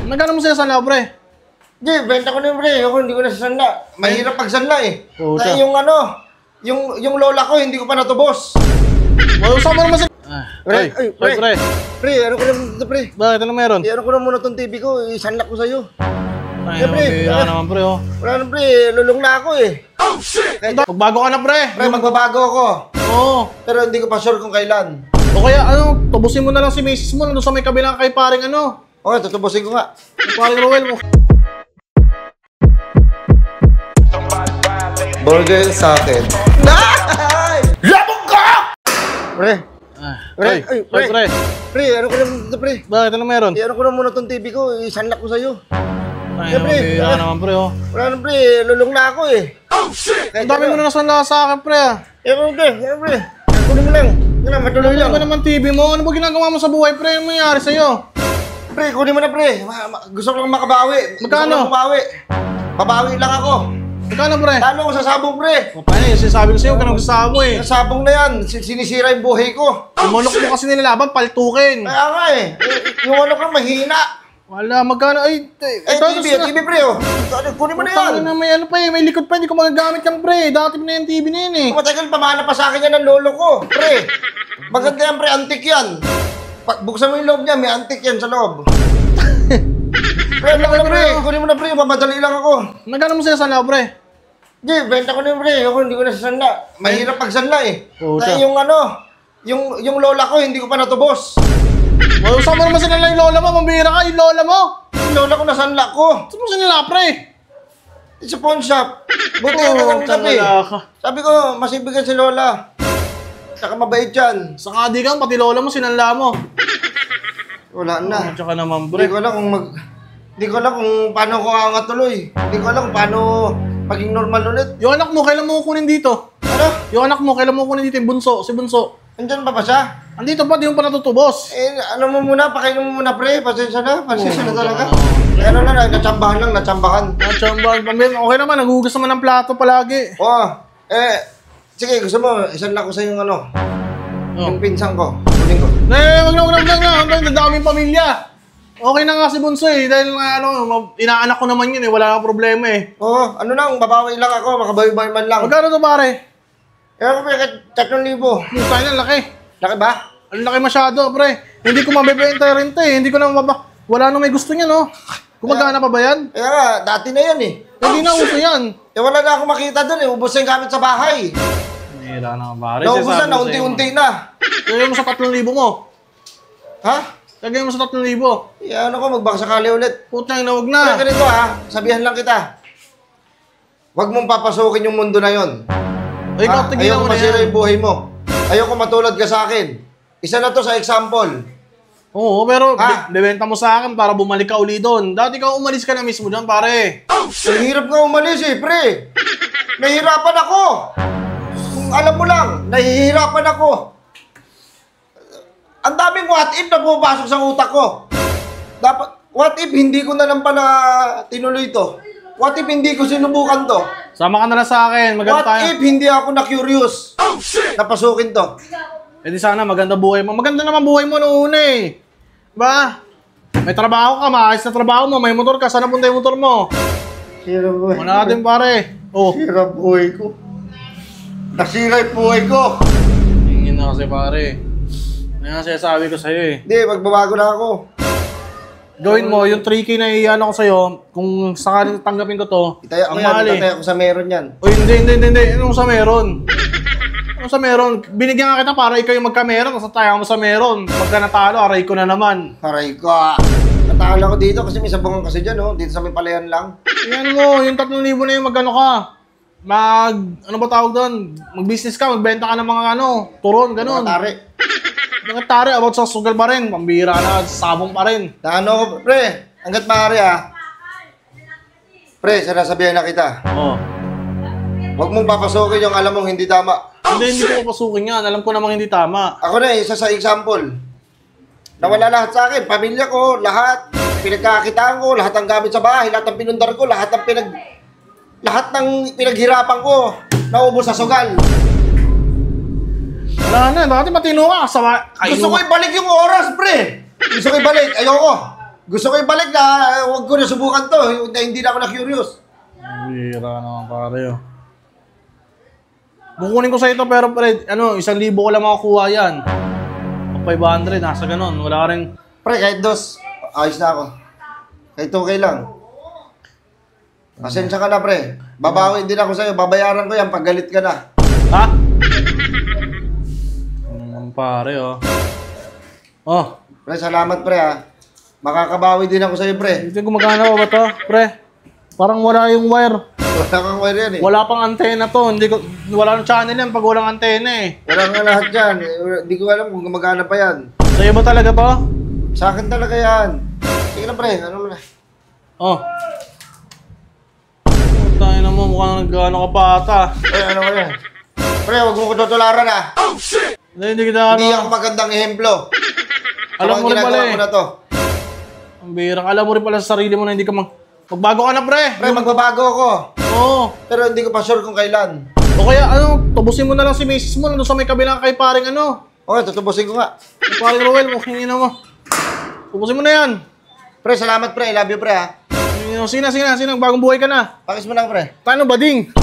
Nagkano mo siya sanla, pre? Hindi, benta ko na yun, pre. Ako hindi ko na sanla. Mahirap pag sanla eh. Kaya yung yung lola ko, hindi ko pa natubos. Saan mo naman siya? Pre, ano ko na dito, pre? Bakit? Ano meron? Ano ko na muna itong TV ko, isanla ko sa'yo. Ay, pre. Naman, pre, oh. Wala na, pre. Lulong na ako eh. Oh, shit! Magbago ka na, pre. Pre, magbabago ako. Oo. Pero hindi ko pa sure kung kailan. O kaya, tubusin mo na lang si misis mo nandun sa may kabilang kay paring Okay, tutubusin ko nga. Kay paring Roel mo. Burger sa akin. Labog ka! Pre. Pre, ano ko na dito, pre? Bakit? Ano meron? Ano ko na muna itong TV ko, isanla ko sa'yo. Ay, pre. Naman, pre, oh. Wala na, pre. Lulong na ako eh. Oh, shit! Ang dami mo na nasanla sa akin, pre. Pre. Kunin mo lang. Matuloy lang. Ano ba naman TV mo? Ano ba ginagawa mo sa buhay, pre? Ano nangyari sa'yo? Pre, kunin mo na, pre. Gusto ko lang makabawi. Magkano? Babawi lang ako. Magkano, pre? Talo ko sa sabong, pre. Paano yung sinasabi ko sa'yo? Huwag ka nang sasama mo eh. Yung sabong na yan, sinisira yung buhay ko. Yung manok mo kasi nilalaban, paltukin. Kaya nga eh. Yung ano ka, mahina. Wala, magkano? TV, pre, oh. Kunin mo na yan. May ano pa eh, may likod pa, hindi ko magagamit yan, pre. Dati mo na yung TV na yan eh. Matagal, pamana pa sa akin yan ng lolo ko, pre. Maganda yan, pre, antik yan. Buksan mo yung loob niya, may antik yan sa loob. Pre, kunin mo na, pre, mamadali lang ako. Nagkano mo siya sanla, pre? Hindi, benta ko na yun, pre. Ako hindi ko na sanla. Mahirap pag sanla eh. Kaya yung lola ko, hindi ko pa natubos. Saan mo naman sinala yung lola mo? Mambira ka, yung lola mo. Yung lola ko nasanla ko. Saan mo sinala, pre? Sa pawn shop. Buti ang natanggap eh. Sabi ko, masibigan si lola. Saka mabait yan. Saka di ka, pati lola mo, sinala mo. Wala na. Tsaka naman, pre. Hindi ko alam kung paano ko angat tuloy. Hindi ko alam kung paano maging normal ulit. Yung anak mo, kailan mo kunin dito? Ano? Yung anak mo, kailan mo kunin dito yung bunso, si bunso? Andyan pa ba siya? Andito pa, di mo pa natutubos. Ano mo muna, pakainin mo muna, pre. Pasensya na talaga. Ano na, natsambahan. Natsambahan, okay naman, naghugas naman ng plato palagi. Sige, gusto mo, isanla ko sa yung yung pinsang ko. Kunin ko. Wag na, ang daming pamilya. Okay na nga si bunso eh, dahil inaanak ko naman yun eh, wala kang problema eh. Ano lang, babawi lang ako, makabawi-bawi man lang. Magkano to, pare? Ako, pre, 3,000. Mukha na, laki. Laki ba? Ang laki masyado, pre. Hindi ko mabibenta rin to eh. Hindi ko na wala nang may gusto niya, no? Gumagana pa ba yan? Kaya nga, dati na yan eh. Hindi na uso yan. Wala na ako makita doon eh. Ubus na yung gamit sa bahay. Nihila na pare. Naubos na, unti-unti na. Lagay mo sa 3,000 mo. Ha? Lagay mo sa 3,000. Ano ko, magbakasakali ulit. Putang ina, wag na. Pero ganito ha, sabihan lang kita. Huwag mong papasukin yung mundo na yon. Ayoko masira yung buhay mo. Ayoko matulad ka sa akin. Isa na to sa example. Oo, pero bibenta mo sa akin para bumalik ka uli doon. Dati ka umalis ka na mismo dyan, pare. Ang hirap nga umalis eh, pre. Nahihirapan ako. Kung alam mo lang, nahihirapan ako. Ang daming what if na pumapasok sa utak ko. Dapat, what if hindi ko na lang pala tinuloy to? What if hindi ko sinubukan to? Sama ka na lang sa akin, maganda tayo. What if hindi ako na-curious? Napasukin to. Eh di sana maganda buhay mo. Maganda naman buhay mo noong una eh. Diba? May trabaho ka, maayos na trabaho mo, may motor ka, sana punta yung motor mo. Sira buhay ko. Wala natin pare. Sira buhay ko. Nasira yung buhay ko. Tingin na kasi pare. Ano nga sabi ko sa'yo eh. Hindi, magbabago na ako. Gawin mo, yung 3K na iyan ko sa'yo, kung sakaling tanggapin ko to, Itaya ko ang yan, mahal eh. itataya ko sa meron yan. Uy, hindi. Anong sa meron? Anong sa meron? Binigyan nga kita para ikaw yung magka-meron, tapos tayo mo sa meron. Pagka natalo, aray ko na naman. Aray ko. Natalo ko dito kasi may sabungan kasi dyan, oh. Dito sa may palayan lang. Yan mo, yung 3,000 na yung magano ka. Ano ba tawag doon? Mag-business ka, magbenta ka ng mga turon, ganun. Mga tari, about sa sugal pa rin. Pambira na, sabong pa rin. Pre, hanggat maaari Pre, sinasabihan na kita. Oo. Huwag mong papasukin yung alam mong hindi tama. Hindi ko papasukin yan. Alam ko namang hindi tama. Ako na, isa sa example. Nawala lahat sa akin. Pamilya ko, lahat. Pinagkakitaan ko, lahat ng gamit sa bahay, lahat ng pinundar ko, lahat ng pinaghirapan ko, naubos sa sugal. Wala na, dati matino ka. Gusto ko ibalik yung oras, pre. Gusto ko ibalik. Ayoko. Gusto ko ibalik na, huwag ko na subukan to. Hindi na ako na-curious. Bira naman pare oh. Kukunin ko sa ito pero pre, 1,000 ko lang makukuha yan. 500, nasa ganon. Wala ka rin. Pre, kahit dos, ayos na ako. Kahit okay lang. Pasensya ka na, pre. Babawi din ako sa'yo. Babayaran ko yan pag galit ka na. Ha? Pare oh. Oh. Pre, salamat, pre, ha. Makakabawi din ako sa'yo, pre. Ito gumagana pa ba to, pre? Parang wala yung wire. Wala kang wire yan, eh. Wala pang antena to. Wala nang channel yan pag walang antena eh. Wala nga lahat dyan. Hindi ko alam kung gumagana pa yan. Sa'yo ba talaga to? Sa akin talaga yan. Sige na, pre. Ano mo na? Oh. Tayo na mo, mukhang nag-ano ka pa ata. Ano mo yan? Pre, huwag mo ko tutularan, ha. Hindi kita Hindi ako magandang ehemplo. Alam mo rin pala eh. Mo na to. Ang bira. Alam mo rin pala sa sarili mo na hindi ka magbago ka na, pre. Pre, magbabago ako. Oo. Pero hindi ko pa sure kung kailan. O kaya, tubusin mo na lang si misis mo nandun sa may kabilang kay paring Okay, tutubusin ko nga. Kay paring Roel, mukhang ina mo. Tubusin mo na yan. Pre, salamat, pre. I love you, pre, ha. Sina, bagong buhay ka na. Pakis mo lang, pre. Paano bading?